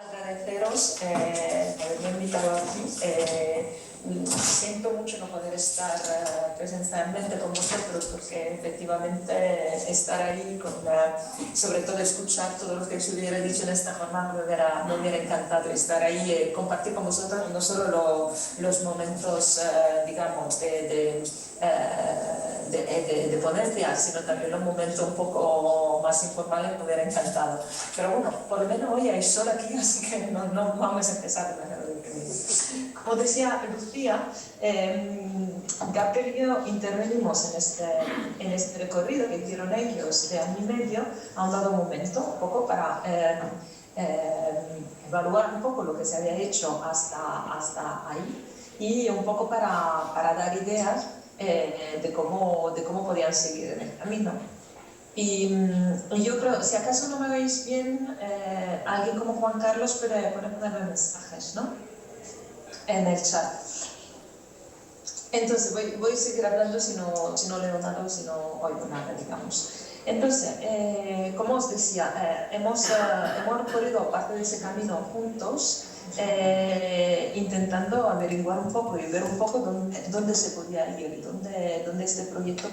Agradeceros haberme invitado aquí. Siento mucho no poder estar presencialmente con vosotros porque efectivamente estar ahí, sobre todo escuchar todo lo que se hubiera dicho en esta jornada, me hubiera encantado estar ahí y compartir con vosotros no solo los momentos, digamos, de ponencia, sino también los momentos un poco más informales, me hubiera encantado. Pero bueno, por lo menos hoy hay sol aquí, así que no vamos a empezar de manera diferente. Como decía Lucía, Gabriel y yo intervenimos en este recorrido que hicieron ellos de año y medio a un dado momento, un poco para evaluar un poco lo que se había hecho hasta ahí y un poco para dar ideas de cómo podían seguir en el camino. Y yo creo, si acaso no me veis bien, alguien como Juan Carlos puede ponerme mensajes, ¿no? En el chat. Entonces voy a seguir hablando si no leo nada o si no oigo nada, digamos. Entonces, como os decía, hemos recorrido parte de ese camino juntos, intentando averiguar un poco y ver un poco dónde se podía ir y dónde este proyecto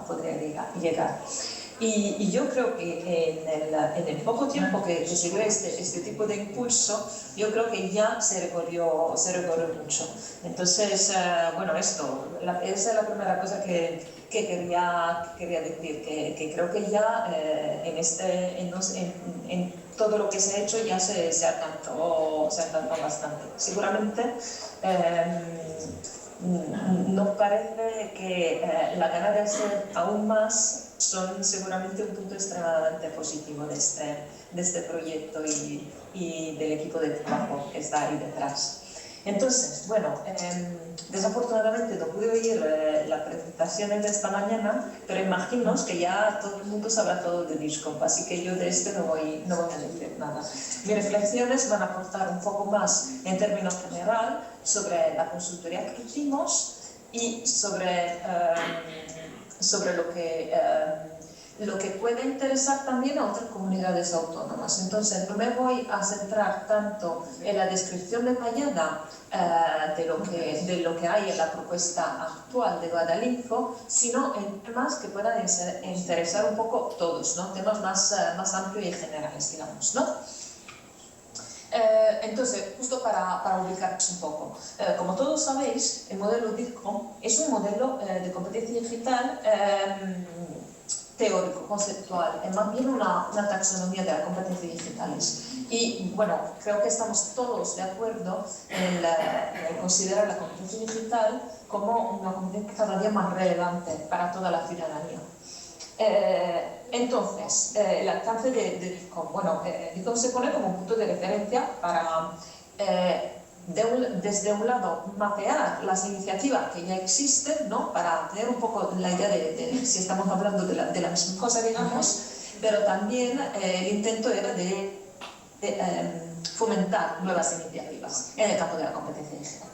podría llegar. Y yo creo que en el poco tiempo que se dio este tipo de impulso, yo creo que ya se recorrió mucho. Entonces, bueno, esa es la primera cosa que quería decir, que creo que ya en todo lo que se ha hecho ya se alcanzó bastante. Seguramente nos parece que la gana de hacer aún más son seguramente un punto extremadamente positivo de este proyecto y del equipo de trabajo que está ahí detrás. Entonces, bueno, desafortunadamente no pude oír la presentación de esta mañana, pero imagino que ya todo el mundo sabrá todo de DIRCOM, así que yo de no voy a decir nada. Mis reflexiones van a aportar un poco más en términos general sobre la consultoría que hicimos y sobre lo que puede interesar también a otras comunidades autónomas. Entonces, no me voy a centrar tanto en la descripción detallada de lo que hay en la propuesta actual de Guadalinfo, sino en temas que puedan interesar un poco todos, ¿no? Temas más amplios y generales, digamos, ¿no? Entonces, justo para ubicarnos un poco, como todos sabéis, el modelo DIRCOM es un modelo de competencia digital teórico, conceptual, es más bien una taxonomía de las competencias digitales. Y bueno, creo que estamos todos de acuerdo en considerar la competencia digital como una competencia cada día más relevante para toda la ciudadanía. Entonces, el alcance de DIRCOM. Bueno, DIRCOM se pone como un punto de referencia para, desde un lado, mapear las iniciativas que ya existen, ¿no? Para tener un poco la idea de si estamos hablando de la misma cosa, digamos, pero también el intento era de fomentar nuevas iniciativas en el campo de la competencia digital.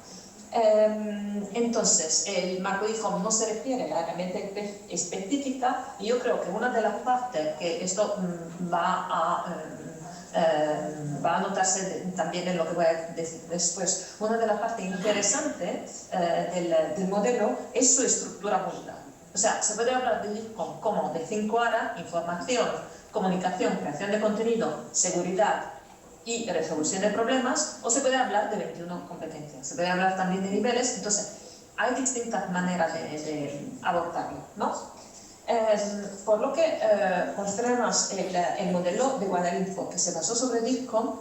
Entonces, el marco DIRCOM no se refiere a la herramienta específica y yo creo que una de las partes que esto va a notarse también en lo que voy a decir después, una de las partes interesantes del modelo es su estructura modular. O sea, se puede hablar de DIRCOM como de 5 áreas: información, comunicación, creación de contenido, seguridad y resolución de problemas, o se puede hablar de 21 competencias, se puede hablar también de niveles. Entonces hay distintas maneras de abordarlo, ¿no? Por lo que consideramos el modelo de Guadalinfo, que se basó sobre DIRCOM,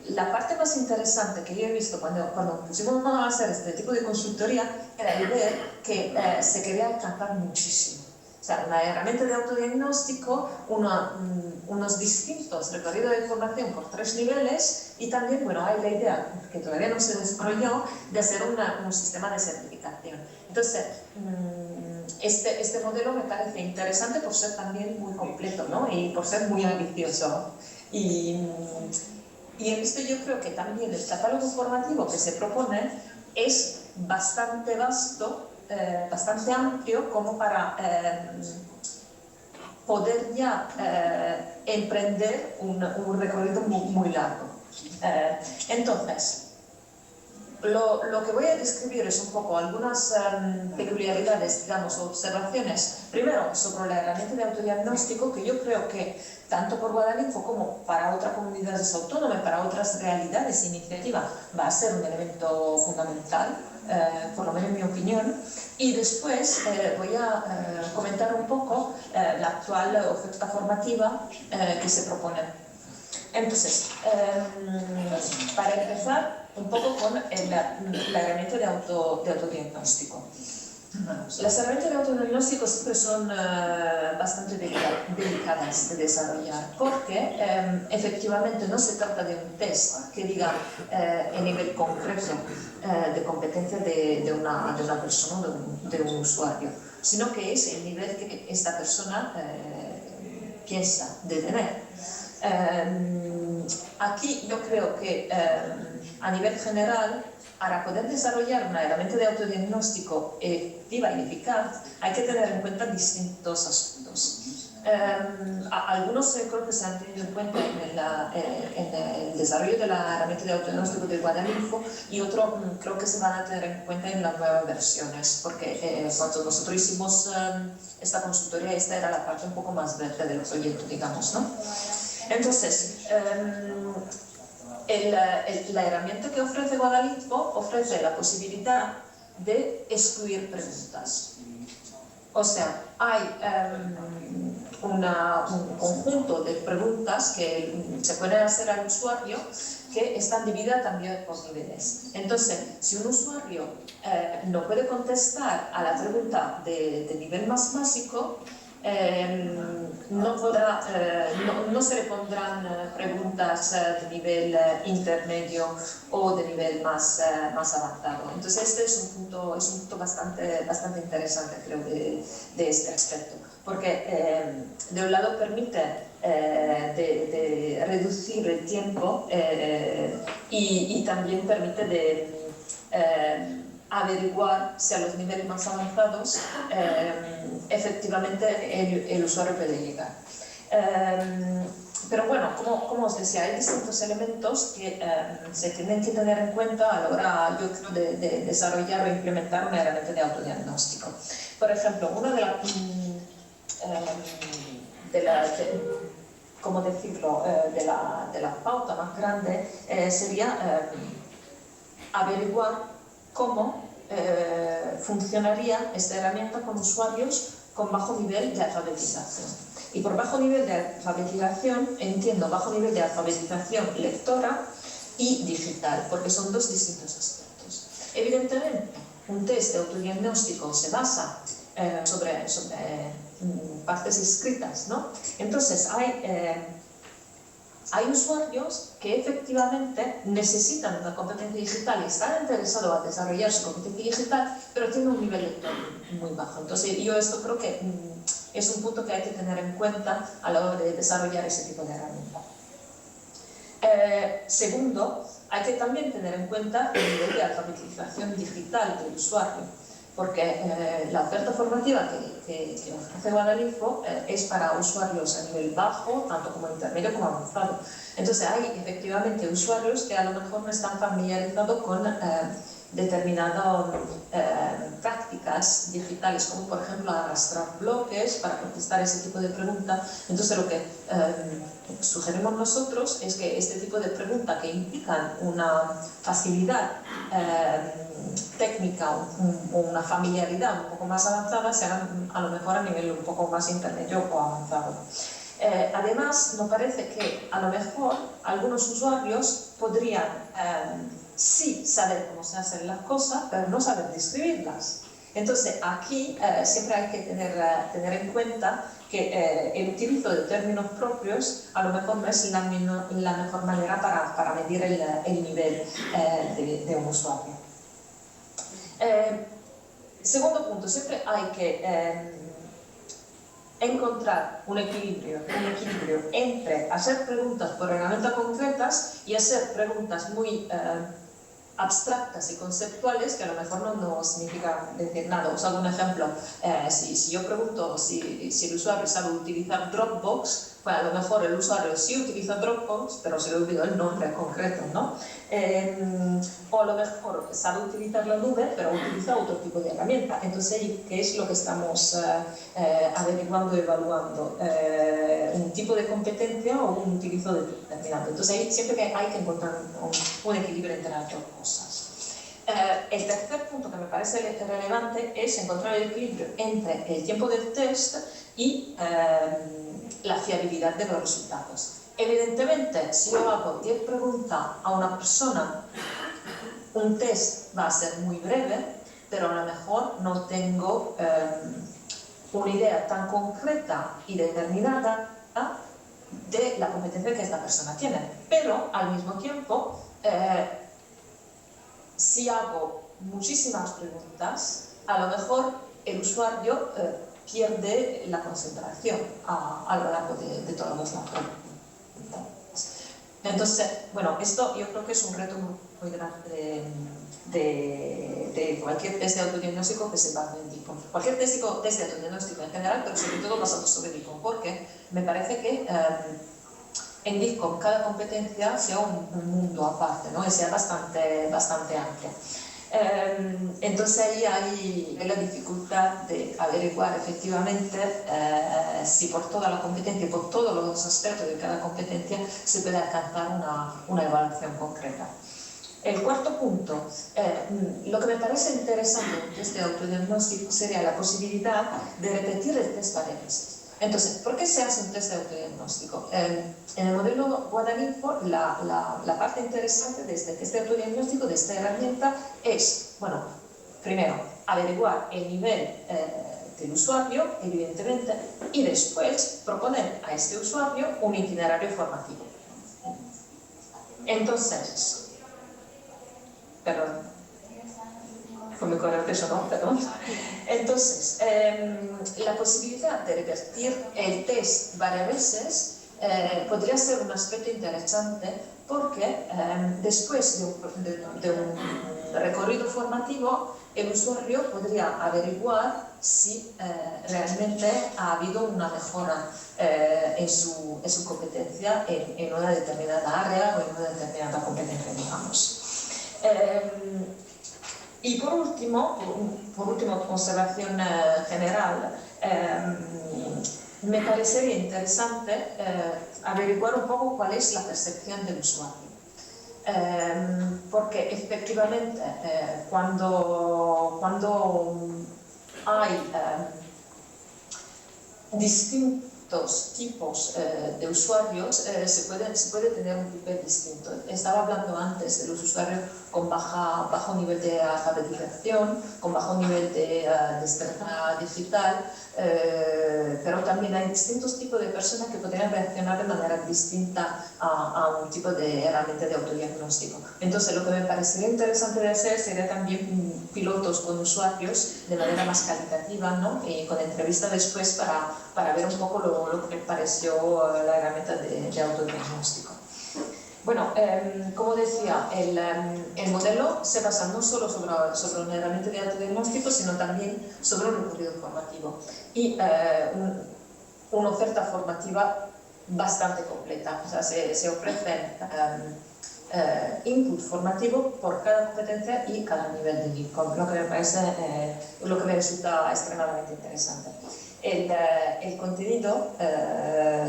la parte más interesante que yo he visto cuando pusimos a hacer este tipo de consultoría era el ver que se quería alcanzar muchísimo. O sea, una herramienta de autodiagnóstico, unos distintos recorridos de información por 3 niveles y también, bueno, hay la idea, que todavía no se desarrolló, de hacer un sistema de certificación. Entonces, este modelo me parece interesante por ser también muy completo, ¿no? Y por ser muy ambicioso. Y en esto yo creo que también el catálogo informativo que se propone es bastante vasto, bastante amplio como para poder ya emprender un recorrido muy largo. Entonces, lo que voy a describir es un poco algunas peculiaridades, digamos, observaciones, primero sobre la herramienta de autodiagnóstico, que yo creo que tanto por Guadalinfo como para otras comunidades autónomas, para otras realidades e iniciativas, va a ser un elemento fundamental, por lo menos en mi opinión. Y después voy a comentar un poco la actual oferta formativa que se propone. Entonces, para empezar, un poco con la herramienta de autodiagnóstico. Las herramientas de autodiagnóstico siempre son bastante delicadas de desarrollar, porque efectivamente no se trata de un test que diga a nivel concreto de competencia de una persona, de un usuario, sino que es el nivel que esta persona piensa de tener. Aquí yo creo que a nivel general, para poder desarrollar una herramienta de autodiagnóstico efectiva y eficaz, hay que tener en cuenta distintos aspectos. Algunos creo que se han tenido en cuenta en el desarrollo de la herramienta de autodiagnóstico de Guadalinfo, y otros creo que se van a tener en cuenta en las nuevas versiones, porque cuando nosotros hicimos esta consultoría, esta era la parte un poco más verde del proyecto, digamos, ¿no? Entonces, la herramienta que ofrece Guadalinfo ofrece la posibilidad de excluir preguntas. O sea, hay un conjunto de preguntas que se pueden hacer al usuario que están divididas también por niveles. Entonces, si un usuario no puede contestar a la pregunta de nivel más básico, no se le pondrán preguntas de nivel intermedio o de nivel más avanzado. Entonces este es un punto bastante interesante, creo, de este aspecto, porque de un lado permite de reducir el tiempo y también permite de averiguar si a los niveles más avanzados efectivamente el usuario puede llegar. Pero bueno, como os decía, hay distintos elementos que se tienen que tener en cuenta a la hora, yo creo, de desarrollar o implementar una herramienta de autodiagnóstico. Por ejemplo, una de la pauta más grande sería averiguar cómo funcionaría esta herramienta con usuarios con bajo nivel de alfabetización. Y por bajo nivel de alfabetización entiendo bajo nivel de alfabetización lectora y digital, porque son dos distintos aspectos. Evidentemente, un test de autodiagnóstico se basa sobre partes escritas, ¿no? Entonces, hay usuarios que efectivamente necesitan una competencia digital y están interesados en desarrollar su competencia digital, pero tienen un nivel lector muy bajo. Entonces, yo esto creo que es un punto que hay que tener en cuenta a la hora de desarrollar ese tipo de herramienta. Segundo, hay que también tener en cuenta el nivel de alfabetización digital del usuario, porque la oferta formativa que ofrece Guadalinfo es para usuarios a nivel bajo, tanto como intermedio como avanzado. Entonces hay efectivamente usuarios que a lo mejor no están familiarizados con determinadas prácticas digitales, como por ejemplo arrastrar bloques para contestar ese tipo de preguntas. Entonces lo que sugerimos nosotros es que este tipo de preguntas que implican una facilidad técnica o una familiaridad un poco más avanzada se hagan a lo mejor a nivel un poco más intermedio o avanzado. Además, nos parece que a lo mejor algunos usuarios podrían sí saber cómo se hacen las cosas, pero no saber describirlas. Entonces, aquí siempre hay que tener en cuenta que el utilizo de términos propios a lo mejor no es la mejor manera para medir el nivel de un usuario. Segundo punto, siempre hay que encontrar un equilibrio entre hacer preguntas por herramientas concretas y hacer preguntas muy abstractas y conceptuales que a lo mejor no significan decir nada. Os hago un ejemplo. Si yo pregunto si el usuario sabe utilizar Dropbox, pues a lo mejor el usuario sí utiliza Dropbox, pero se le olvidó el nombre concreto, ¿no? O a lo mejor sabe utilizar la nube, pero utiliza otro tipo de herramienta. Entonces, ¿qué es lo que estamos averiguando y evaluando? ¿Un tipo de competencia o un utilizo determinado? Entonces, ahí siempre que hay que encontrar un equilibrio entre las dos cosas. El tercer punto que me parece relevante es encontrar el equilibrio entre el tiempo del test y la fiabilidad de los resultados. Evidentemente, si yo hago 10 preguntas a una persona, un test va a ser muy breve, pero a lo mejor no tengo una idea tan concreta y determinada de la competencia que esta persona tiene. Pero, al mismo tiempo, si hago muchísimas preguntas, a lo mejor el usuario pierde la concentración a lo largo de todas las preguntas. Entonces, bueno, esto yo creo que es un reto muy grande de cualquier test de autodiagnóstico que se base en DICOM. Cualquier test de autodiagnóstico en general, pero sobre todo basado sobre DICOM, porque me parece que en DICOM cada competencia sea un mundo aparte, ¿no? Y sea bastante amplia. Entonces ahí hay la dificultad de averiguar efectivamente si por toda la competencia y por todos los aspectos de cada competencia se puede alcanzar una evaluación concreta. El cuarto punto, lo que me parece interesante en un test de autodiagnóstico sería la posibilidad de repetir el test varias veces. Entonces, ¿por qué se hace un test de autodiagnóstico? En el modelo Guadalinfo, la parte interesante de este test de autodiagnóstico, de esta herramienta, es, bueno, primero, averiguar el nivel del usuario, evidentemente, y después proponer a este usuario un itinerario formativo. Entonces, perdón. Fue muy correcto eso, ¿no? Perdón. Entonces, la posibilidad de repetir el test varias veces podría ser un aspecto interesante porque después de un recorrido formativo el usuario podría averiguar si realmente ha habido una mejora en su competencia en una determinada área o en una determinada competencia, digamos. Y por último, observación general, me parecería interesante averiguar un poco cuál es la percepción del usuario. Porque efectivamente cuando hay distintos tipos de usuarios, se puede tener un papel distinto. Estaba hablando antes de los usuarios con bajo nivel de alfabetización, con bajo nivel de destreza digital, pero también hay distintos tipos de personas que podrían reaccionar de manera distinta a un tipo de herramienta de autodiagnóstico. Entonces, lo que me parecería interesante de hacer sería también pilotos con usuarios de manera más calitativa, ¿no? Y con entrevista después para ver un poco lo que me pareció la herramienta de autodiagnóstico. Bueno, como decía, el modelo se basa no solo sobre una herramienta de autodiagnóstico, sino también sobre un recorrido formativo y una oferta formativa bastante completa. O sea, se ofrecen input formativo por cada competencia y cada nivel de DICOM, lo que me parece, lo que me resulta extremadamente interesante. El contenido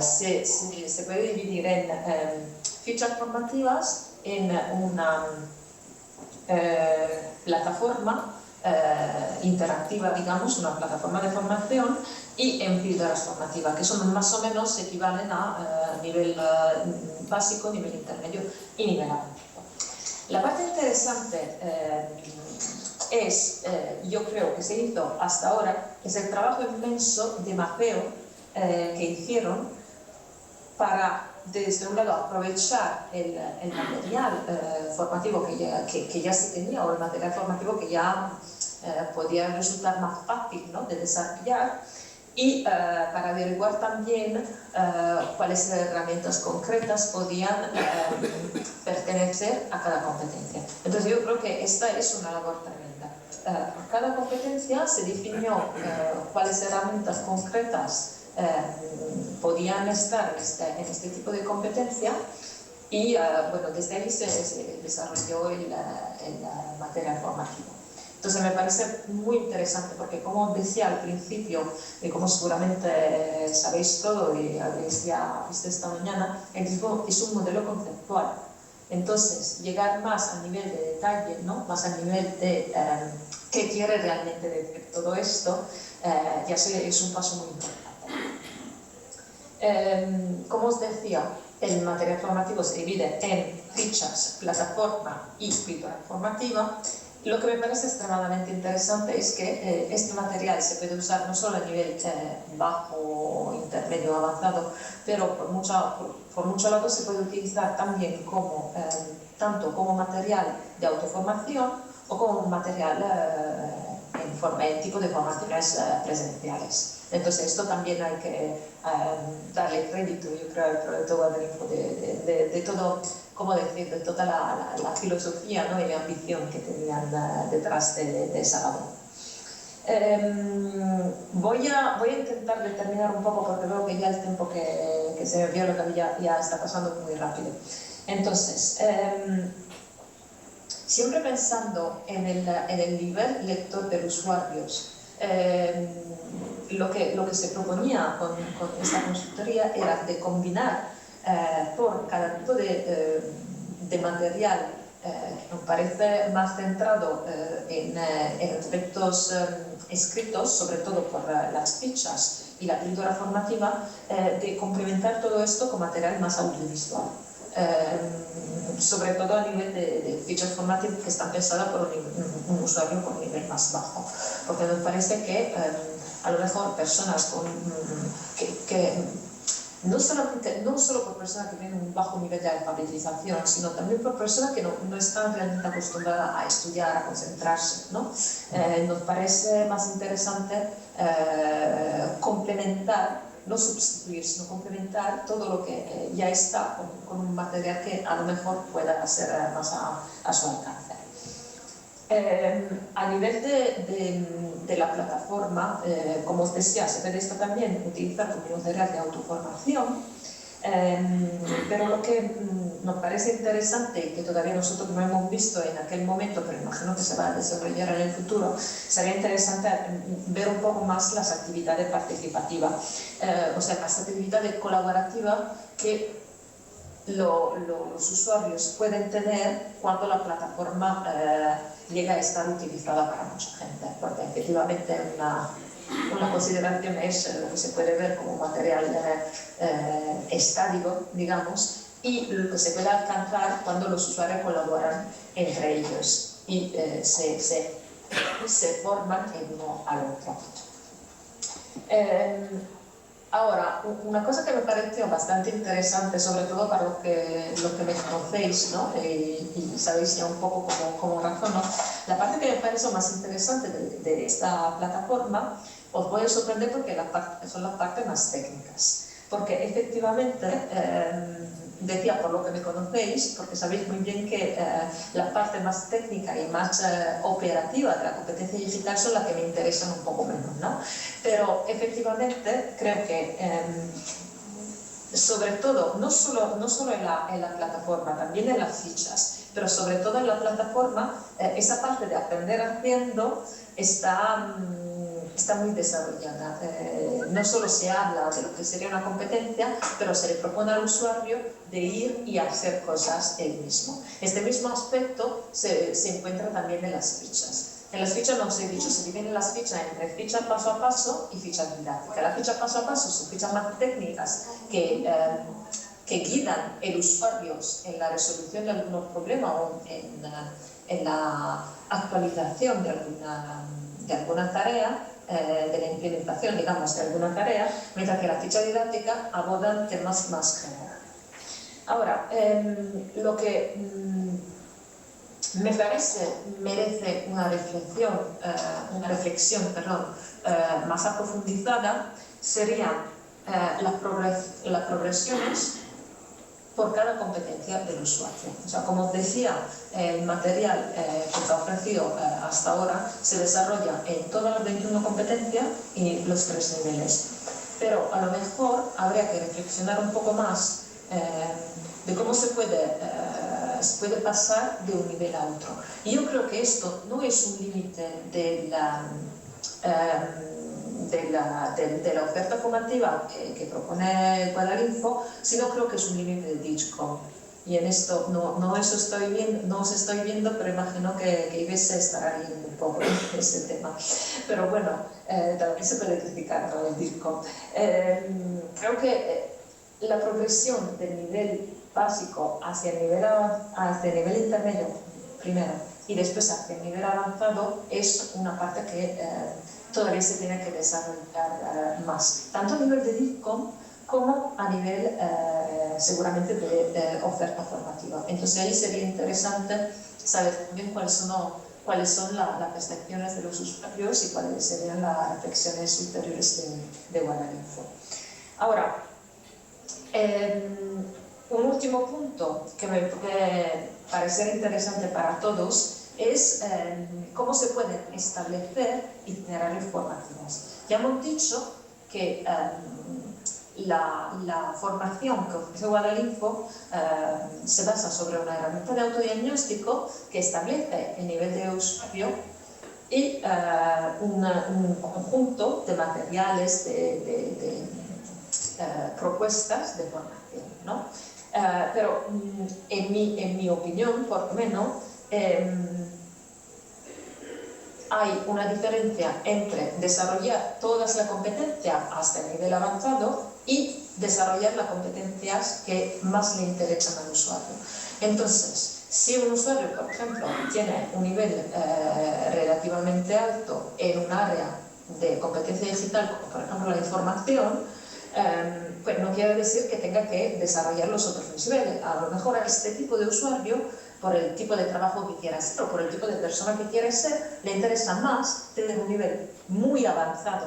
se puede dividir en fichas formativas, en una plataforma interactiva, digamos, una plataforma de formación, y en píldoras formativas, que son más o menos equivalen a nivel básico, nivel intermedio y nivel avanzado. La parte interesante yo creo que se hizo hasta ahora, es el trabajo inmenso de mapeo que hicieron para, desde un lado, aprovechar el material formativo que ya se tenía, o el material formativo que ya podía resultar más fácil, ¿no?, de desarrollar, y para averiguar también cuáles herramientas concretas podían pertenecer a cada competencia. Entonces yo creo que esta es una labor tremenda. Por cada competencia se definió cuáles herramientas concretas podían estar en este tipo de competencia y bueno, desde ahí se desarrolló el material formativo. Entonces me parece muy interesante porque, como decía al principio, y como seguramente sabéis todo y habéis ya visto esta mañana, el DISCO es un modelo conceptual. Entonces, llegar más a nivel de detalle, ¿no? Más a nivel de qué quiere realmente decir todo esto, ya es un paso muy importante. Como os decía, el material formativo se divide en fichas, plataforma y píldora formativa. Lo que me parece extremadamente interesante es que este material se puede usar no solo a nivel bajo, intermedio, avanzado, pero por mucho lado se puede utilizar también como, tanto como material de autoformación o como material en tipo de formaciones presenciales. Entonces esto también hay que darle crédito, yo creo, al proyecto Guadalinfo de todo, ¿cómo decir?, de toda la filosofía, ¿no?, y la ambición que tenían detrás de esa labor. Voy a intentar determinar un poco, porque veo que ya el tiempo que se me vio lo que ya está pasando muy rápido. Entonces, siempre pensando en el nivel lector de los usuarios, lo que se proponía con esta consultoría era de combinar por cada tipo de material que nos parece más centrado en aspectos escritos, sobre todo por las fichas y la píldora formativa, de complementar todo esto con material más audiovisual. Sobre todo a nivel de fichas formativas que están pensadas por un usuario con un nivel más bajo, porque nos parece que a lo mejor personas que no solo por personas que tienen un bajo nivel de alfabetización, sino también por personas que no están realmente acostumbradas a estudiar, a concentrarse, ¿no? Nos parece más interesante complementar, no sustituir, sino complementar todo lo que ya está con un material que a lo mejor pueda ser más a su alcance. A nivel de la plataforma, como os decía, se puede esto también utilizar como material de autoformación, pero lo que nos parece interesante y que todavía nosotros no hemos visto en aquel momento, pero imagino que se va a desarrollar en el futuro, sería interesante ver un poco más las actividades participativas, o sea, las actividades colaborativas que los usuarios pueden tener cuando la plataforma llega a estar utilizada para mucha gente, porque efectivamente una consideración es lo que se puede ver como material estático, digamos, y lo que se puede alcanzar cuando los usuarios colaboran entre ellos y se forman el uno al otro. Ahora, una cosa que me pareció bastante interesante, sobre todo para los que me conocéis, ¿no?, y sabéis ya un poco cómo razono, la parte que me parece más interesante de esta plataforma os puede sorprender porque son las partes más técnicas. Porque efectivamente, decía por lo que me conocéis, porque sabéis muy bien que la parte más técnica y más operativa de la competencia digital son las que me interesan un poco menos, ¿no? Pero efectivamente creo que sobre todo, no solo en la plataforma, también en las fichas, pero sobre todo en la plataforma, esa parte de aprender haciendo está muy desarrollada. No solo se habla de lo que sería una competencia, pero se le propone al usuario de ir y hacer cosas él mismo. Este mismo aspecto se encuentra también en las fichas. En las fichas, no os he dicho, se dividen las fichas entre fichas paso a paso y fichas didácticas. Las fichas paso a paso son fichas más técnicas que guían el usuario en la resolución de algunos problemas o en la actualización de alguna tarea, de la implementación, digamos, de alguna tarea, mientras que la ficha didáctica abordan temas más generales. Ahora, lo que me parece merece una reflexión más aprofundizada serían las progresiones por cada competencia del usuario. O sea, como os decía, el material que está ofrecido hasta ahora se desarrolla en todas las 21 competencias y los 3 niveles. Pero a lo mejor habría que reflexionar un poco más de cómo se puede pasar de un nivel a otro. Y yo creo que esto no es un límite de la oferta formativa que propone Guadalinfo, sino creo que es un límite de DIGCOM. Y en esto no os estoy viendo, pero imagino que Ives se estará riendo un poco de ese tema. Pero bueno, también se puede criticar, ¿no?, el DIGCOM. Creo que la progresión del nivel básico hacia el nivel intermedio primero y después hacia el nivel avanzado es una parte que todavía se tiene que desarrollar más, tanto a nivel de DIGCOM como a nivel seguramente de oferta formativa. Entonces ahí sería interesante saber también cuáles son las percepciones de los usuarios y cuáles serían las reflexiones ulteriores de Guadalinfo. Ahora, un último punto que me puede parecer interesante para todos es cómo se pueden establecer itinerarios formativos. Ya hemos dicho que la formación que ofrece Guadalinfo se basa sobre una herramienta de autodiagnóstico que establece el nivel de usuario y un conjunto de materiales, de propuestas de formación, ¿no? Pero en mi opinión, por lo menos, hay una diferencia entre desarrollar todas las competencias hasta el nivel avanzado y desarrollar las competencias que más le interesan al usuario. Entonces, si un usuario, por ejemplo, tiene un nivel relativamente alto en un área de competencia digital, como por ejemplo la información, pues no quiere decir que tenga que desarrollar los otros niveles. A lo mejor a este tipo de usuario, por el tipo de trabajo que quiera hacer o por el tipo de persona que quiere ser, le interesa más tener un nivel muy avanzado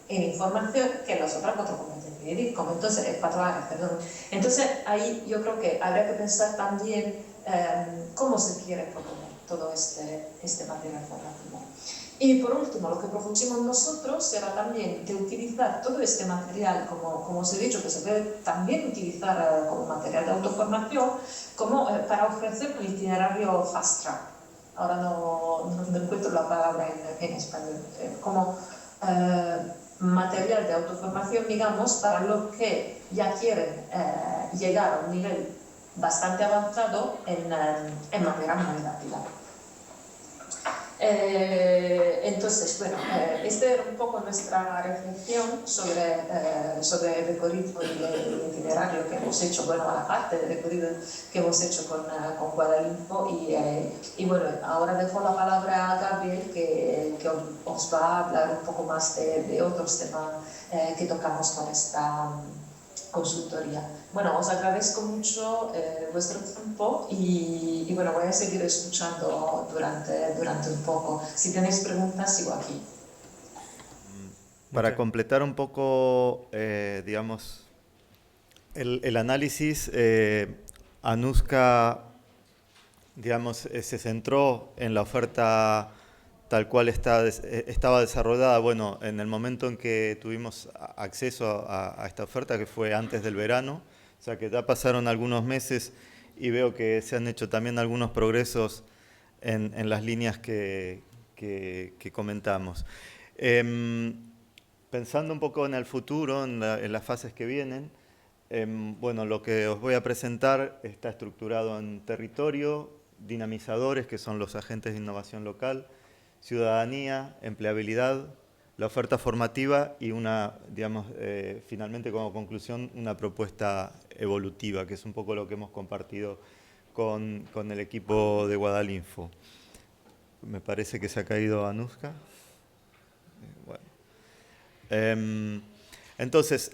en información que las otras 4 competencias de DIGCOM. Entonces, 4 áreas, perdón. Entonces, ahí yo creo que habría que pensar también cómo se quiere proponer todo este material formativo. Y por último, lo que propusimos nosotros será también de utilizar todo este material, como os he dicho, que se puede también utilizar como material de autoformación, como para ofrecer un itinerario fast track. Ahora no encuentro la palabra en español. Como material de autoformación, digamos, para los que ya quieren llegar a un nivel bastante avanzado en manera muy rápida. Entonces, bueno, esta era un poco nuestra reflexión sobre el recorrido y el itinerario que hemos hecho, bueno, a la parte del recorrido que hemos hecho con Guadalinfo y bueno, ahora dejo la palabra a Gabriel que os va a hablar un poco más de otros temas que tocamos con esta consultoría. Bueno, os agradezco mucho vuestro tiempo y bueno, voy a seguir escuchando durante un poco. Si tenéis preguntas, sigo aquí. Para completar un poco, digamos, el análisis, Anuska, digamos, se centró en la oferta tal cual estaba desarrollada, bueno, en el momento en que tuvimos acceso a esta oferta, que fue antes del verano, o sea que ya pasaron algunos meses y veo que se han hecho también algunos progresos en las líneas que comentamos. Pensando un poco en el futuro, en las fases que vienen, bueno, lo que os voy a presentar está estructurado en territorio, dinamizadores, que son los agentes de innovación local, ciudadanía, empleabilidad, la oferta formativa y digamos, finalmente como conclusión, una propuesta evolutiva, que es un poco lo que hemos compartido con el equipo de Guadalinfo. Me parece que se ha caído Anuska. Bueno. Entonces,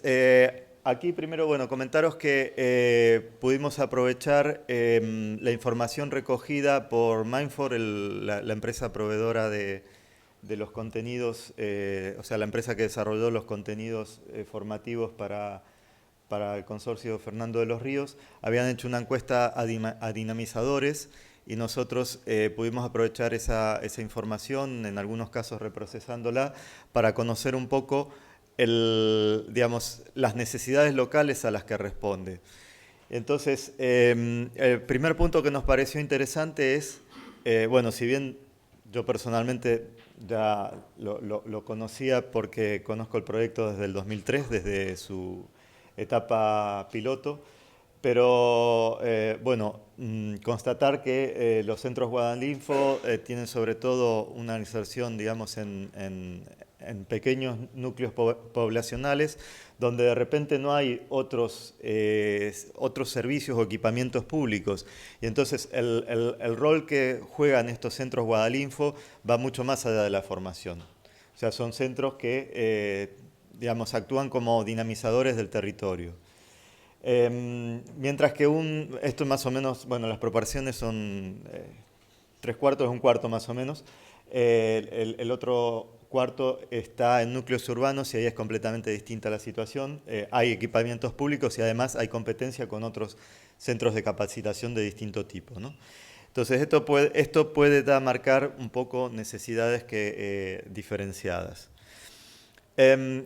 aquí primero, bueno, comentaros que pudimos aprovechar la información recogida por Mindfor, la empresa proveedora de de los contenidos, o sea, la empresa que desarrolló los contenidos formativos para el consorcio Fernando de los Ríos, habían hecho una encuesta a dinamizadores y nosotros pudimos aprovechar esa información, en algunos casos reprocesándola, para conocer un poco digamos, las necesidades locales a las que responde. Entonces, el primer punto que nos pareció interesante es, bueno, si bien yo personalmente ya lo conocía porque conozco el proyecto desde el 2003, desde su etapa piloto, pero bueno, constatar que los centros Guadalinfo tienen sobre todo una inserción, digamos, en pequeños núcleos poblacionales, donde de repente no hay otros servicios o equipamientos públicos. Y entonces el rol que juegan estos centros Guadalinfo va mucho más allá de la formación. O sea, son centros que, digamos, actúan como dinamizadores del territorio. Mientras que esto más o menos, bueno, las proporciones son 3/4 de un cuarto más o menos. El otro cuarto está en núcleos urbanos y ahí es completamente distinta la situación. Hay equipamientos públicos y además hay competencia con otros centros de capacitación de distinto tipo, ¿no? Entonces esto puede marcar un poco necesidades diferenciadas.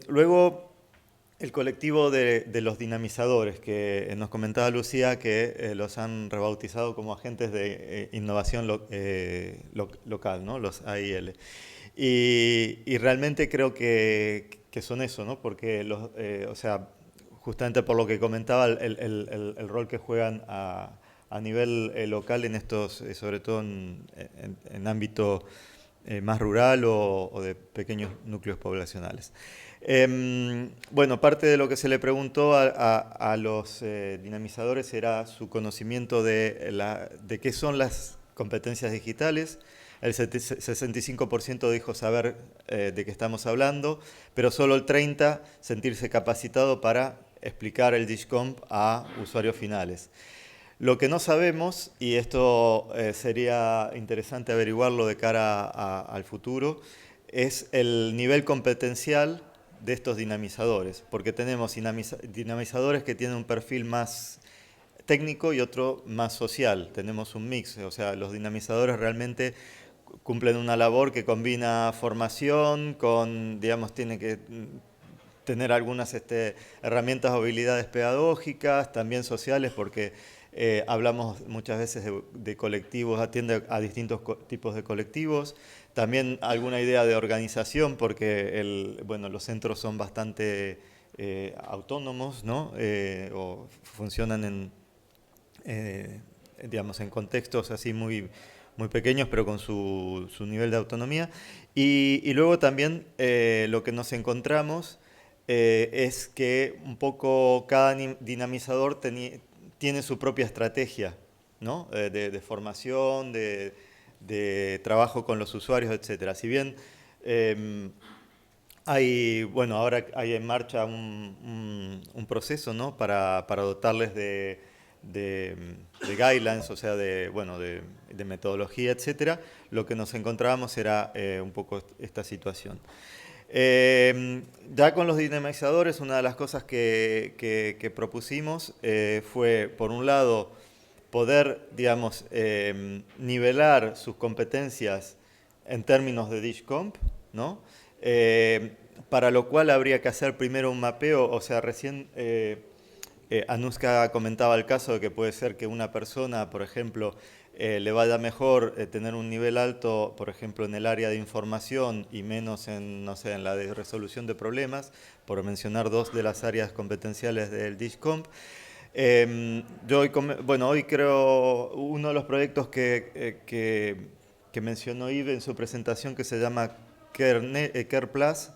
Luego, el colectivo de los dinamizadores, que nos comentaba Lucía que los han rebautizado como agentes de innovación local, ¿no? Los AIL. Y realmente creo que son eso, ¿no? Porque, o sea, justamente por lo que comentaba, el rol que juegan a nivel local en estos, sobre todo en ámbito más rural o de pequeños núcleos poblacionales. Bueno, parte de lo que se le preguntó a los dinamizadores era su conocimiento de qué son las competencias digitales. El 65% dijo saber de qué estamos hablando, pero solo el 30% sentirse capacitado para explicar el DISCOMP a usuarios finales. Lo que no sabemos, y esto sería interesante averiguarlo de cara al futuro, es el nivel competencial de estos dinamizadores, porque tenemos dinamizadores que tienen un perfil más técnico y otro más social. Tenemos un mix, o sea, los dinamizadores realmente cumplen una labor que combina formación con, digamos, tiene que tener algunas herramientas o habilidades pedagógicas, también sociales, porque hablamos muchas veces de colectivos, atiende a distintos tipos de colectivos, también alguna idea de organización, porque bueno, los centros son bastante autónomos, ¿no? O funcionan digamos, en contextos así muy pequeños, pero con su nivel de autonomía. Y luego también lo que nos encontramos es que un poco cada dinamizador tiene su propia estrategia, ¿no? De formación, de trabajo con los usuarios, etc. Si bien bueno, ahora hay en marcha un proceso, ¿no? para dotarles de guidelines, o sea, bueno, de metodología, etcétera. Lo que nos encontrábamos era un poco esta situación. Ya con los dinamizadores, una de las cosas que propusimos fue, por un lado, poder, digamos, nivelar sus competencias en términos de DISCOMP, ¿no? Para lo cual habría que hacer primero un mapeo, o sea, recién Anuska comentaba el caso de que puede ser que una persona, por ejemplo, le vaya mejor tener un nivel alto, por ejemplo, en el área de información y menos en, no sé, en la de resolución de problemas, por mencionar dos de las áreas competenciales del DISCOMP. Hoy creo uno de los proyectos que mencionó Yves en su presentación, que se llama Care Plus,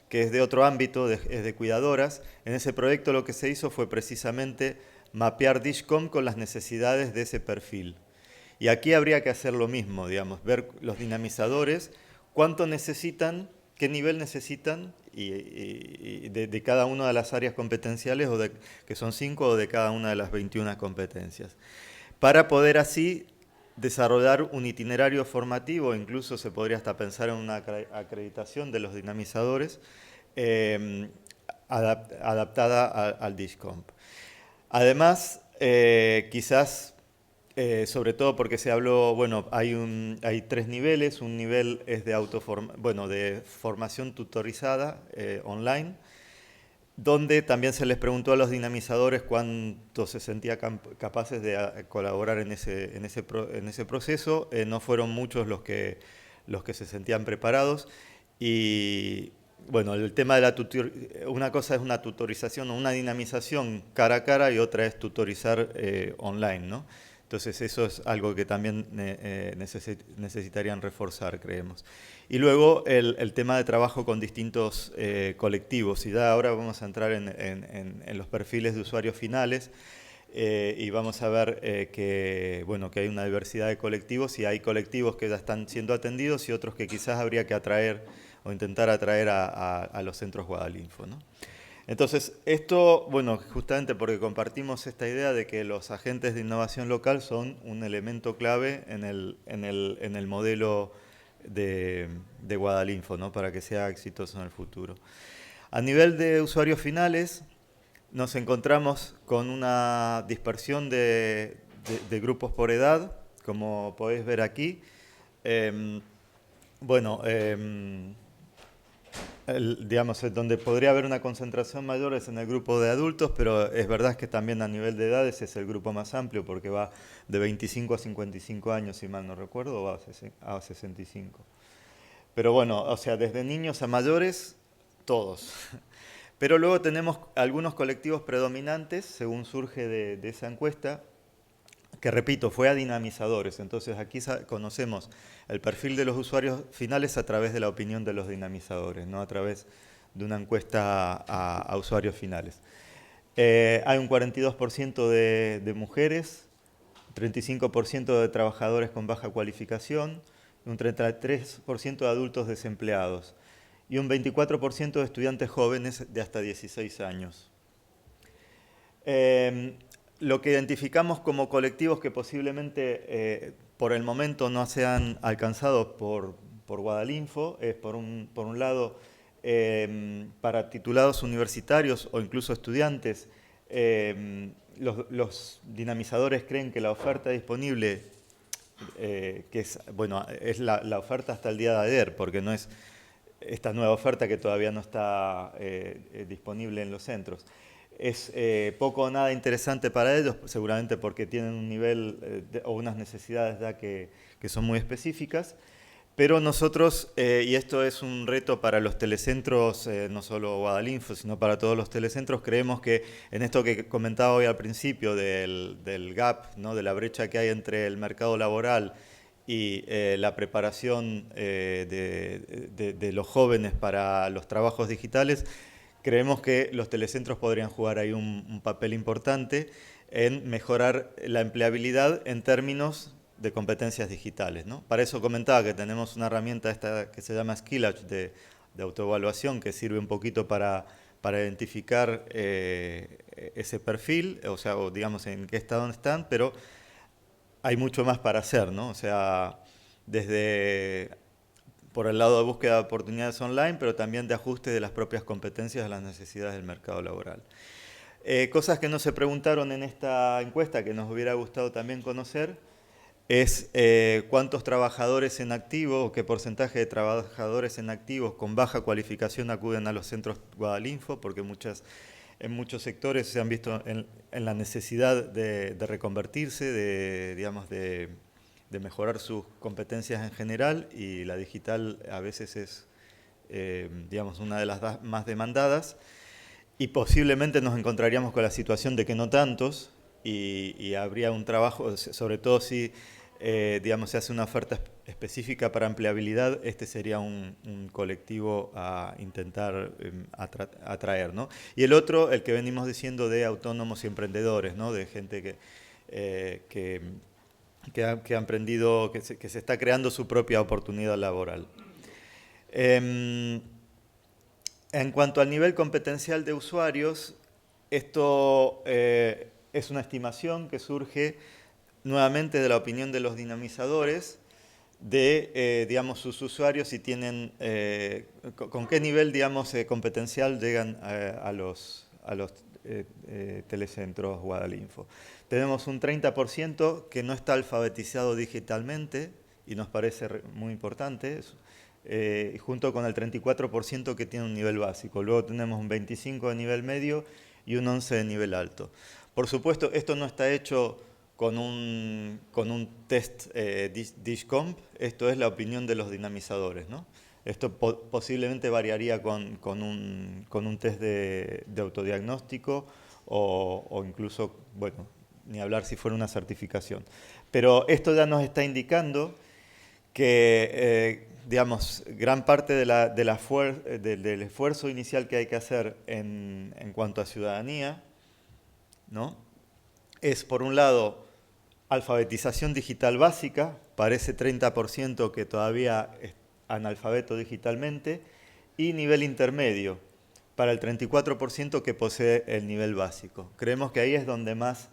que es de otro ámbito, es de cuidadoras. En ese proyecto lo que se hizo fue precisamente mapear DISCOMP con las necesidades de ese perfil. Y aquí habría que hacer lo mismo, digamos, ver los dinamizadores, cuánto necesitan, qué nivel necesitan y de cada una de las áreas competenciales, que son 5, o de cada una de las 21 competencias. Para poder así desarrollar un itinerario formativo, incluso se podría hasta pensar en una acreditación de los dinamizadores adaptada al DISCOMP. Además, quizás, sobre todo porque se habló, bueno, hay 3 niveles. Un nivel es de de formación tutorizada online, donde también se les preguntó a los dinamizadores cuánto se sentían capaces de colaborar en ese proceso. No fueron muchos los que se sentían preparados. Y bueno, el tema de una cosa es una tutorización o una dinamización cara a cara, y otra es tutorizar online, ¿no? Entonces eso es algo que también necesitarían reforzar, creemos. Y luego el tema de trabajo con distintos colectivos. Y ya ahora vamos a entrar en los perfiles de usuarios finales y vamos a ver bueno, que hay una diversidad de colectivos, y hay colectivos que ya están siendo atendidos y otros que quizás habría que atraer o intentar atraer a los centros Guadalinfo, ¿no? Entonces, esto, bueno, justamente porque compartimos esta idea de que los agentes de innovación local son un elemento clave en el modelo de Guadalinfo, ¿no? Para que sea exitoso en el futuro. A nivel de usuarios finales, nos encontramos con una dispersión de grupos por edad, como podéis ver aquí. Bueno, digamos, donde podría haber una concentración mayor es en el grupo de adultos, pero es verdad que también a nivel de edades es el grupo más amplio, porque va de 25 a 55 años, si mal no recuerdo, o a 65. Pero bueno, o sea, desde niños a mayores, todos. Pero luego tenemos algunos colectivos predominantes, según surge de esa encuesta, que repito, fue a dinamizadores. Entonces aquí conocemos el perfil de los usuarios finales a través de la opinión de los dinamizadores, no a través de una encuesta a usuarios finales. Hay un 42% de mujeres, 35% de trabajadores con baja cualificación, un 33% de adultos desempleados y un 24% de estudiantes jóvenes de hasta 16 años. Lo que identificamos como colectivos que posiblemente por el momento no sean alcanzados por Guadalinfo es, por un lado, para titulados universitarios o incluso estudiantes, los dinamizadores creen que la oferta disponible, que es, bueno, es la oferta hasta el día de ayer, porque no es esta nueva oferta que todavía no está disponible en los centros. Es poco o nada interesante para ellos, seguramente porque tienen un nivel o unas necesidades ya que son muy específicas. Pero nosotros, y esto es un reto para los telecentros, no solo Guadalinfo, sino para todos los telecentros, creemos que en esto que comentaba hoy al principio del gap, ¿no? De la brecha que hay entre el mercado laboral y la preparación de los jóvenes para los trabajos digitales, creemos que los telecentros podrían jugar ahí un papel importante en mejorar la empleabilidad en términos de competencias digitales, ¿no? Para eso comentaba que tenemos una herramienta esta que se llama Skillage de autoevaluación, que sirve un poquito para identificar ese perfil, o sea, digamos en qué estado están, pero hay mucho más para hacer, ¿no? O sea, desde por el lado de búsqueda de oportunidades online, pero también de ajuste de las propias competencias a las necesidades del mercado laboral. Cosas que no se preguntaron en esta encuesta, que nos hubiera gustado también conocer, es cuántos trabajadores en activo o qué porcentaje de trabajadores en activos con baja cualificación acuden a los centros Guadalinfo, porque en muchos sectores se han visto en la necesidad de reconvertirse, digamos, de mejorar sus competencias en general, y la digital a veces es, digamos, una de las más demandadas, y posiblemente nos encontraríamos con la situación de que no tantos, y habría un trabajo, sobre todo si, digamos, se hace una oferta específica para empleabilidad, este sería un colectivo a intentar atraer, ¿no? Y el otro, el que venimos diciendo de autónomos y emprendedores, ¿no? De gente que ha emprendido, que se está creando su propia oportunidad laboral. En cuanto al nivel competencial de usuarios, esto es una estimación que surge nuevamente de la opinión de los dinamizadores, de, digamos, sus usuarios y tienen, con qué nivel, digamos, competencial llegan a los telecentros Guadalinfo. Tenemos un 30% que no está alfabetizado digitalmente y nos parece muy importante eso, junto con el 34% que tiene un nivel básico. Luego tenemos un 25% de nivel medio y un 11% de nivel alto. Por supuesto, esto no está hecho con un test DISCOMP, esto es la opinión de los dinamizadores, ¿no? Esto posiblemente variaría con un test de autodiagnóstico o incluso, bueno, ni hablar si fuera una certificación. Pero esto ya nos está indicando que, digamos, gran parte del esfuerzo inicial que hay que hacer en cuanto a ciudadanía, ¿no?, es, por un lado, alfabetización digital básica, para ese 30% que todavía es analfabeto digitalmente, y nivel intermedio, para el 34% que posee el nivel básico. Creemos que ahí es donde más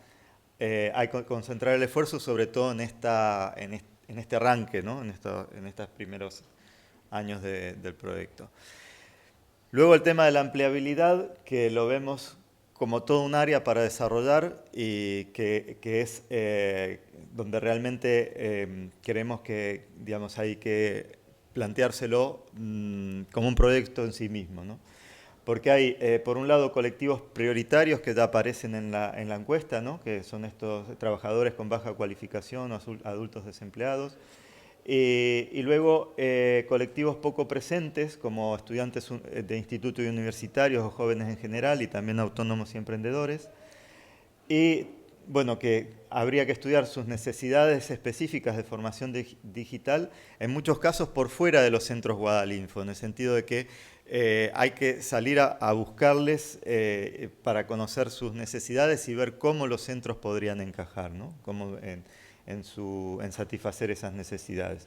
hay que concentrar el esfuerzo, sobre todo en este arranque, ¿no?, en estos primeros años del proyecto. Luego el tema de la ampliabilidad, que lo vemos como todo un área para desarrollar y que es donde realmente queremos que, digamos, hay que planteárselo como un proyecto en sí mismo, ¿no? Porque hay, por un lado, colectivos prioritarios que ya aparecen en la encuesta, ¿no?, que son estos trabajadores con baja cualificación o adultos desempleados. Y luego colectivos poco presentes, como estudiantes de institutos y universitarios o jóvenes en general, y también autónomos y emprendedores. Y bueno, que habría que estudiar sus necesidades específicas de formación digital, en muchos casos por fuera de los centros Guadalinfo, en el sentido de que hay que salir a buscarles para conocer sus necesidades y ver cómo los centros podrían encajar, ¿no?, cómo en satisfacer esas necesidades.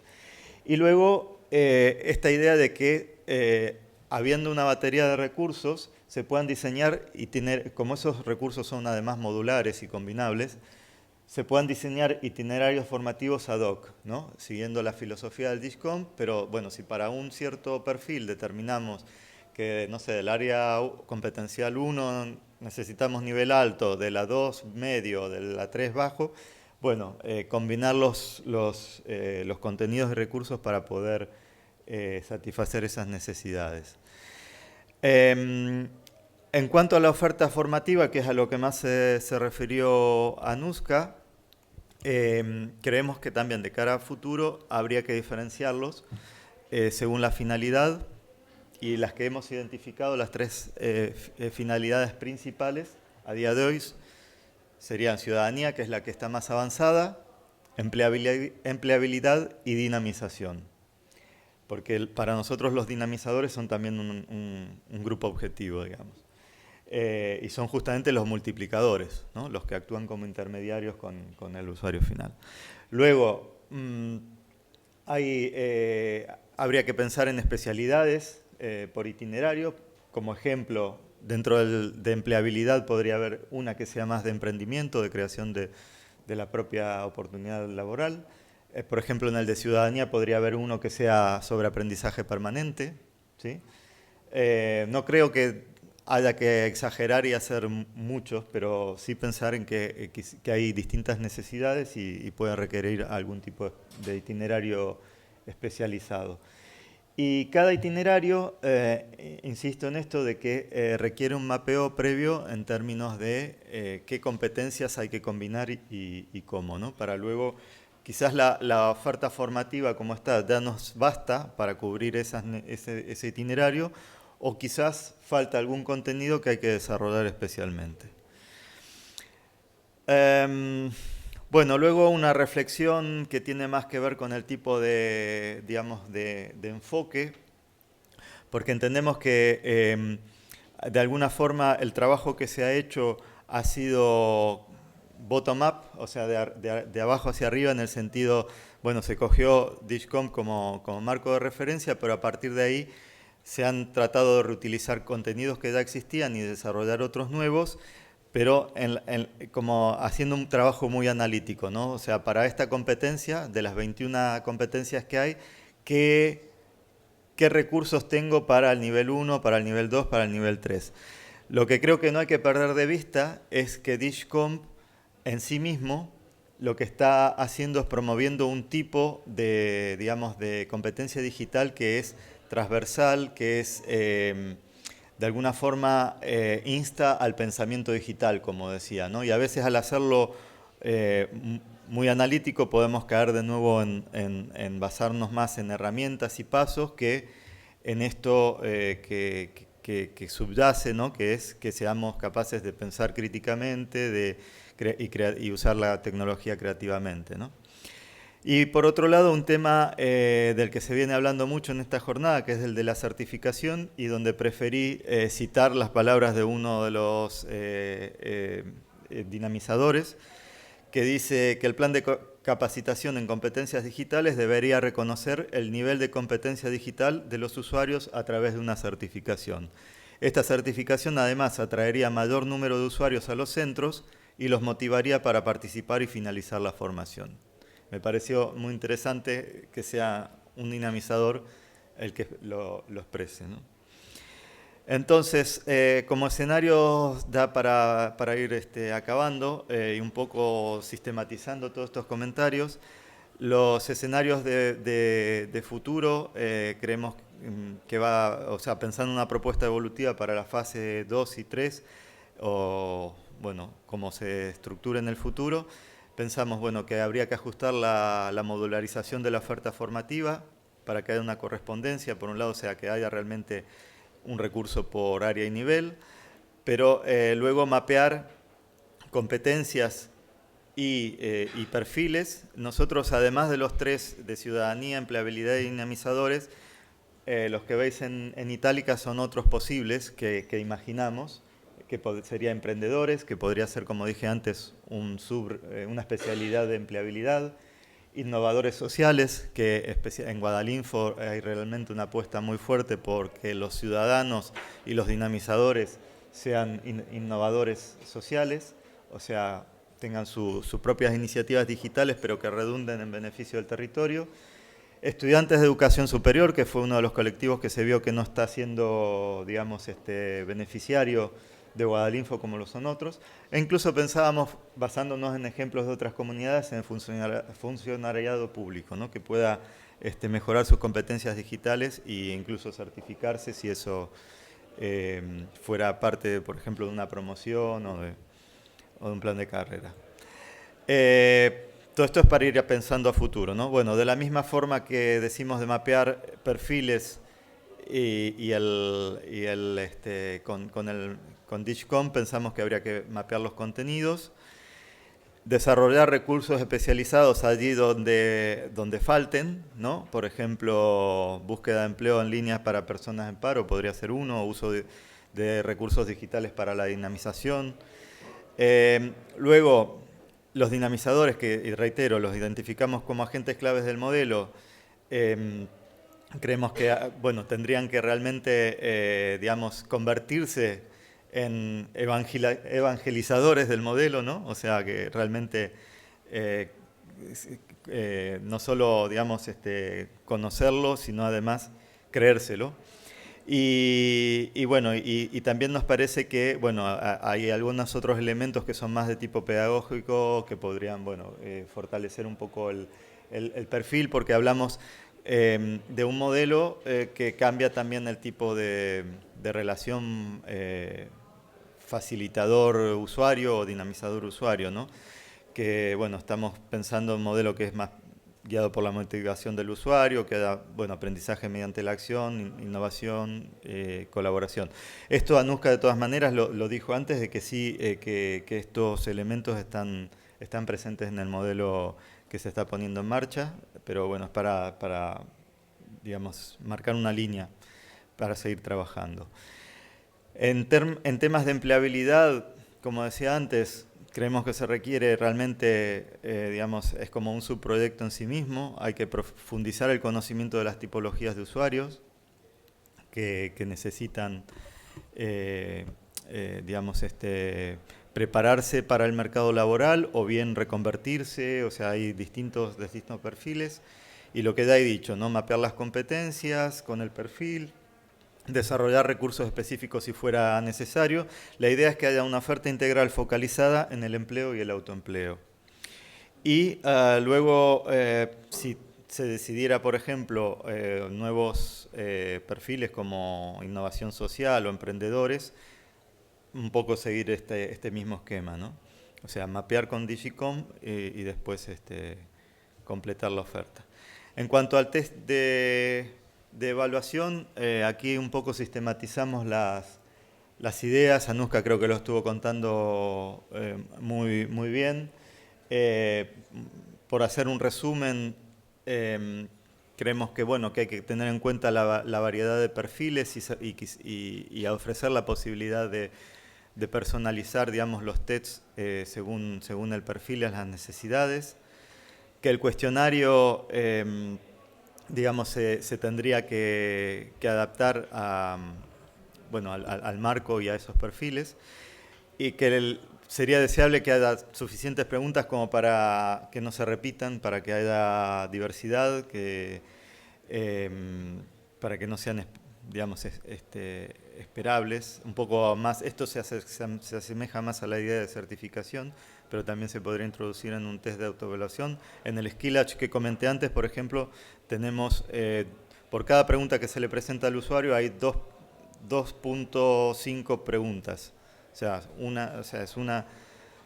Y luego esta idea de que habiendo una batería de recursos se puedan diseñar y tener, como esos recursos son además modulares y combinables, se puedan diseñar itinerarios formativos ad hoc, ¿no?, siguiendo la filosofía del DISCOMP, pero bueno, si para un cierto perfil determinamos que, no sé, del área competencial 1 necesitamos nivel alto, de la 2 medio, de la 3 bajo, bueno, combinar los contenidos y recursos para poder satisfacer esas necesidades. En cuanto a la oferta formativa, que es a lo que más se refirió Anuska, creemos que también de cara a futuro habría que diferenciarlos según la finalidad, y las que hemos identificado, las tres finalidades principales a día de hoy serían ciudadanía, que es la que está más avanzada, empleabilidad y dinamización. Porque para nosotros los dinamizadores son también un grupo objetivo, digamos. Y son justamente los multiplicadores, ¿no?, los que actúan como intermediarios con el usuario final. Luego, habría que pensar en especialidades por itinerario. Como ejemplo, dentro de empleabilidad podría haber una que sea más de emprendimiento, de creación de la propia oportunidad laboral. Por ejemplo, en el de ciudadanía podría haber uno que sea sobre aprendizaje permanente, ¿sí? No creo que haya que exagerar y hacer muchos, pero sí pensar en que hay distintas necesidades y puede requerir algún tipo de itinerario especializado. Y cada itinerario, insisto en esto, de que requiere un mapeo previo en términos de qué competencias hay que combinar y cómo, ¿no? Para luego, quizás la oferta formativa como está ya nos basta para cubrir ese itinerario, o quizás falta algún contenido que hay que desarrollar especialmente. Bueno, luego una reflexión que tiene más que ver con el tipo de, digamos, de enfoque, porque entendemos que de alguna forma el trabajo que se ha hecho ha sido bottom-up, o sea, de abajo hacia arriba, en el sentido, bueno, se cogió DISCOMP como marco de referencia, pero a partir de ahí se han tratado de reutilizar contenidos que ya existían y desarrollar otros nuevos, pero como haciendo un trabajo muy analítico, ¿no? O sea, para esta competencia, de las 21 competencias que hay, ¿qué recursos tengo para el nivel 1, para el nivel 2, para el nivel 3? Lo que creo que no hay que perder de vista es que DigComp en sí mismo lo que está haciendo es promoviendo un tipo de, digamos, de competencia digital que es transversal, que es de alguna forma insta al pensamiento digital, como decía, ¿no? Y a veces al hacerlo muy analítico podemos caer de nuevo en basarnos más en herramientas y pasos que en esto que subyace, ¿no? Que es que seamos capaces de pensar críticamente y usar la tecnología creativamente, ¿no? Y por otro lado, un tema del que se viene hablando mucho en esta jornada, que es el de la certificación, y donde preferí citar las palabras de uno de los dinamizadores, que dice que el plan de capacitación en competencias digitales debería reconocer el nivel de competencia digital de los usuarios a través de una certificación. Esta certificación además atraería mayor número de usuarios a los centros y los motivaría para participar y finalizar la formación. Me pareció muy interesante que sea un dinamizador el que lo exprese, ¿no? Entonces, como escenario da para ir acabando y un poco sistematizando todos estos comentarios, los escenarios de futuro creemos que va, o sea, pensando en una propuesta evolutiva para la fase 2 y 3, o bueno, cómo se estructura en el futuro, pensamos bueno, que habría que ajustar la modularización de la oferta formativa para que haya una correspondencia, por un lado, o sea, que haya realmente un recurso por área y nivel, pero luego mapear competencias y perfiles. Nosotros, además de los 3 de ciudadanía, empleabilidad y dinamizadores, los que veis en itálica son otros posibles que imaginamos, que sería emprendedores, que podría ser, como dije antes, una especialidad de empleabilidad, innovadores sociales, que en Guadalinfo hay realmente una apuesta muy fuerte porque los ciudadanos y los dinamizadores sean innovadores sociales, o sea, tengan sus propias iniciativas digitales, pero que redunden en beneficio del territorio. Estudiantes de educación superior, que fue uno de los colectivos que se vio que no está siendo, digamos, beneficiario de Guadalinfo como lo son otros. E incluso pensábamos, basándonos en ejemplos de otras comunidades, en el funcionariado público, ¿no? Que pueda mejorar sus competencias digitales e incluso certificarse si eso fuera parte, por ejemplo, de una promoción o de un plan de carrera. Todo esto es para ir pensando a futuro, ¿no? Bueno, de la misma forma que decimos de mapear perfiles con DigComp pensamos que habría que mapear los contenidos, desarrollar recursos especializados allí donde falten, ¿no? Por ejemplo, búsqueda de empleo en línea para personas en paro podría ser uno, uso de recursos digitales para la dinamización. Luego, los dinamizadores, que, y reitero, los identificamos como agentes claves del modelo, creemos que bueno, tendrían que realmente, digamos, convertirse en evangelizadores del modelo, ¿no? O sea, que realmente no solo, digamos, conocerlo, sino además creérselo. Y bueno, y también nos parece que bueno, hay algunos otros elementos que son más de tipo pedagógico que podrían bueno, fortalecer un poco el perfil, porque hablamos de un modelo que cambia también el tipo de relación facilitador-usuario o dinamizador-usuario, ¿no? Que bueno, estamos pensando en un modelo que es más guiado por la motivación del usuario, que da bueno, aprendizaje mediante la acción, innovación, colaboración. Esto Anuska de todas maneras lo dijo antes de que sí, que estos elementos están presentes en el modelo que se está poniendo en marcha, pero bueno, es para digamos, marcar una línea para seguir trabajando. En temas de empleabilidad, como decía antes, creemos que se requiere realmente, digamos, es como un subproyecto en sí mismo. Hay que profundizar el conocimiento de las tipologías de usuarios que necesitan, digamos, prepararse para el mercado laboral o bien reconvertirse, o sea, hay distintos perfiles. Y lo que ya he dicho, ¿no? Mapear las competencias con el perfil, desarrollar recursos específicos si fuera necesario. La idea es que haya una oferta integral focalizada en el empleo y el autoempleo. Y luego, si se decidiera, por ejemplo, nuevos perfiles como innovación social o emprendedores, un poco seguir este mismo esquema, ¿no? O sea, mapear con Digicom y después completar la oferta. En cuanto al test de evaluación, aquí un poco sistematizamos las ideas. Anuska creo que lo estuvo contando muy bien. Por hacer un resumen, creemos que, bueno, que hay que tener en cuenta la variedad de perfiles y ofrecer la posibilidad de personalizar, digamos, los tests según el perfil y las necesidades. Que el cuestionario, digamos, se tendría que adaptar bueno, al marco y a esos perfiles. Y que sería deseable que haya suficientes preguntas como para que no se repitan, para que haya diversidad, para que no sean, digamos, esperables. Un poco más, esto se asemeja más a la idea de certificación, pero también se podría introducir en un test de autoevaluación. En el Skillage que comenté antes, por ejemplo, tenemos, por cada pregunta que se le presenta al usuario, hay 2.5 preguntas. O sea, es una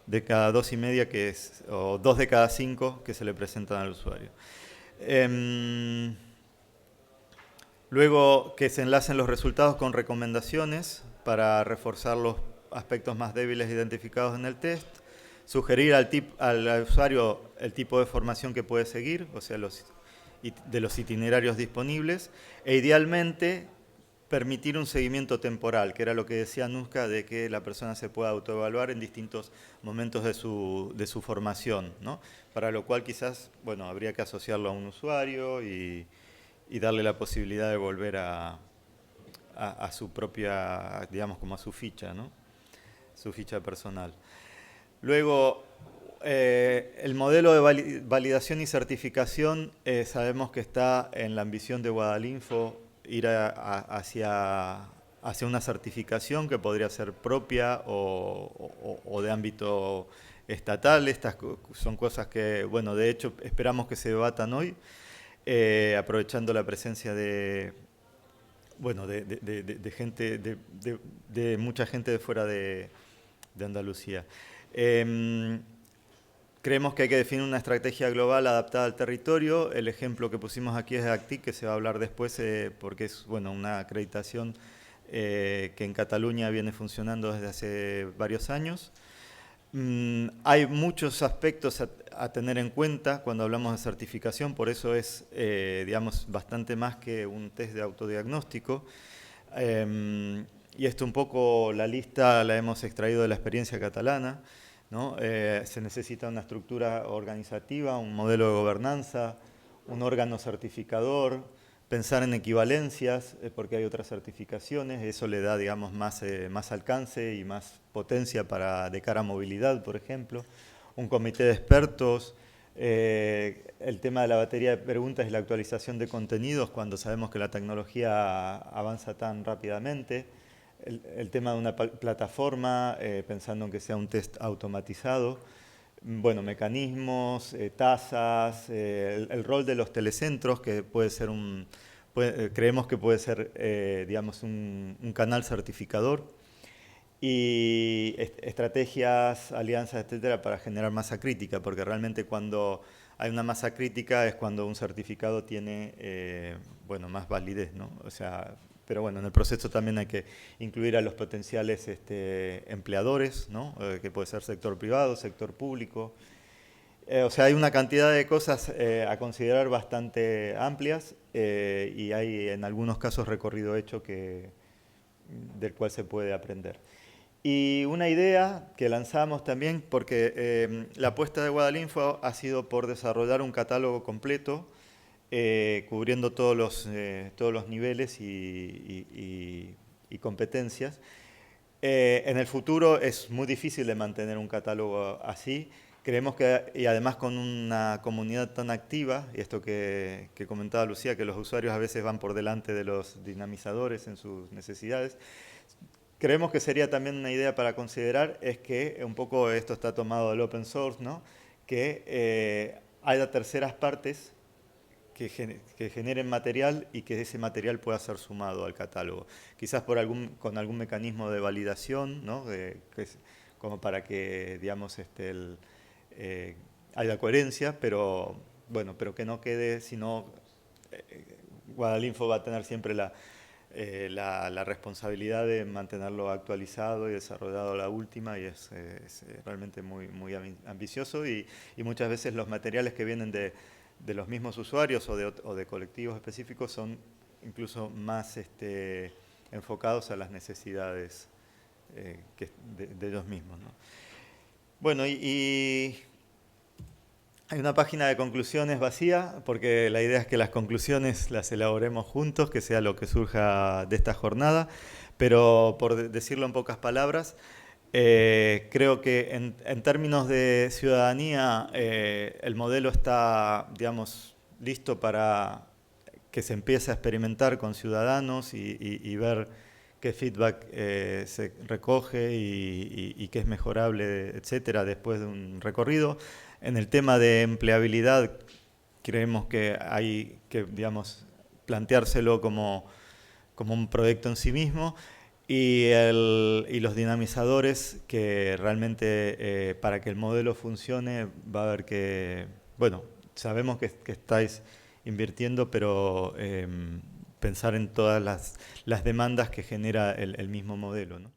de cada 2,5 o 2 de cada 5 que se le presentan al usuario. Luego que se enlacen los resultados con recomendaciones para reforzar los aspectos más débiles identificados en el test. Sugerir al usuario el tipo de formación que puede seguir, o sea, de los itinerarios disponibles. E idealmente permitir un seguimiento temporal, que era lo que decía Anuska, de que la persona se pueda autoevaluar en distintos momentos de su formación, ¿no? Para lo cual quizás, bueno, habría que asociarlo a un usuario y darle la posibilidad de volver a su propia, digamos, como a su ficha, ¿no? Su ficha personal. Luego, el modelo de validación y certificación sabemos que está en la ambición de Guadalinfo ir hacia una certificación que podría ser propia o de ámbito estatal. Estas son cosas que, bueno, de hecho esperamos que se debatan hoy, aprovechando la presencia de gente, de mucha gente de fuera de Andalucía. Creemos que hay que definir una estrategia global adaptada al territorio. El ejemplo que pusimos aquí es de ACTIC, que se va a hablar después porque es, bueno, una acreditación que en Cataluña viene funcionando desde hace varios años. Hay muchos aspectos a tener en cuenta cuando hablamos de certificación, por eso es, digamos, bastante más que un test de autodiagnóstico. Y esto un poco, la lista la hemos extraído de la experiencia catalana, ¿no? Se necesita una estructura organizativa, un modelo de gobernanza, un órgano certificador, pensar en equivalencias, porque hay otras certificaciones, eso le da, digamos, más alcance y más potencia de cara a movilidad, por ejemplo. Un comité de expertos, el tema de la batería de preguntas y la actualización de contenidos cuando sabemos que la tecnología avanza tan rápidamente. El tema de una plataforma, pensando en que sea un test automatizado. Bueno, mecanismos, tasas, el rol de los telecentros, que puede ser creemos que puede ser, digamos, un canal certificador. Y estrategias, alianzas, etcétera, para generar masa crítica, porque realmente cuando hay una masa crítica es cuando un certificado tiene, bueno, más validez, ¿no? O sea, pero bueno, en el proceso también hay que incluir a los potenciales empleadores, ¿no? Que puede ser sector privado, sector público. O sea, hay una cantidad de cosas a considerar bastante amplias y hay en algunos casos recorrido hecho del cual se puede aprender. Y una idea que lanzamos también, porque la apuesta de Guadalinfo ha sido por desarrollar un catálogo completo cubriendo todos los niveles y competencias, En el futuro es muy difícil de mantener un catálogo así. Creemos que, y además con una comunidad tan activa, y esto que comentaba Lucía, que los usuarios a veces van por delante de los dinamizadores en sus necesidades, creemos que sería también una idea para considerar es que un poco esto está tomado del open source, ¿no? Que haya terceras partes que generen material y que ese material pueda ser sumado al catálogo. Quizás con algún mecanismo de validación, ¿no? Como para que, digamos, haya coherencia, pero bueno, pero que no quede, sino Guadalinfo va a tener siempre la responsabilidad de mantenerlo actualizado y desarrollado a la última, y es realmente muy ambicioso, y muchas veces los materiales que vienen de los mismos usuarios o de colectivos específicos son incluso más enfocados a las necesidades de ellos mismos, ¿no? Bueno, y hay una página de conclusiones vacía, porque la idea es que las conclusiones las elaboremos juntos, que sea lo que surja de esta jornada, pero por decirlo en pocas palabras, creo que en términos de ciudadanía el modelo está, digamos, listo para que se empiece a experimentar con ciudadanos y ver qué feedback se recoge y qué es mejorable, etcétera, después de un recorrido. En el tema de empleabilidad, creemos que hay que, digamos, planteárselo como un proyecto en sí mismo, y los dinamizadores, que realmente para que el modelo funcione va a haber que, bueno, sabemos que estáis invirtiendo, pero pensar en todas las demandas que genera el mismo modelo, ¿no?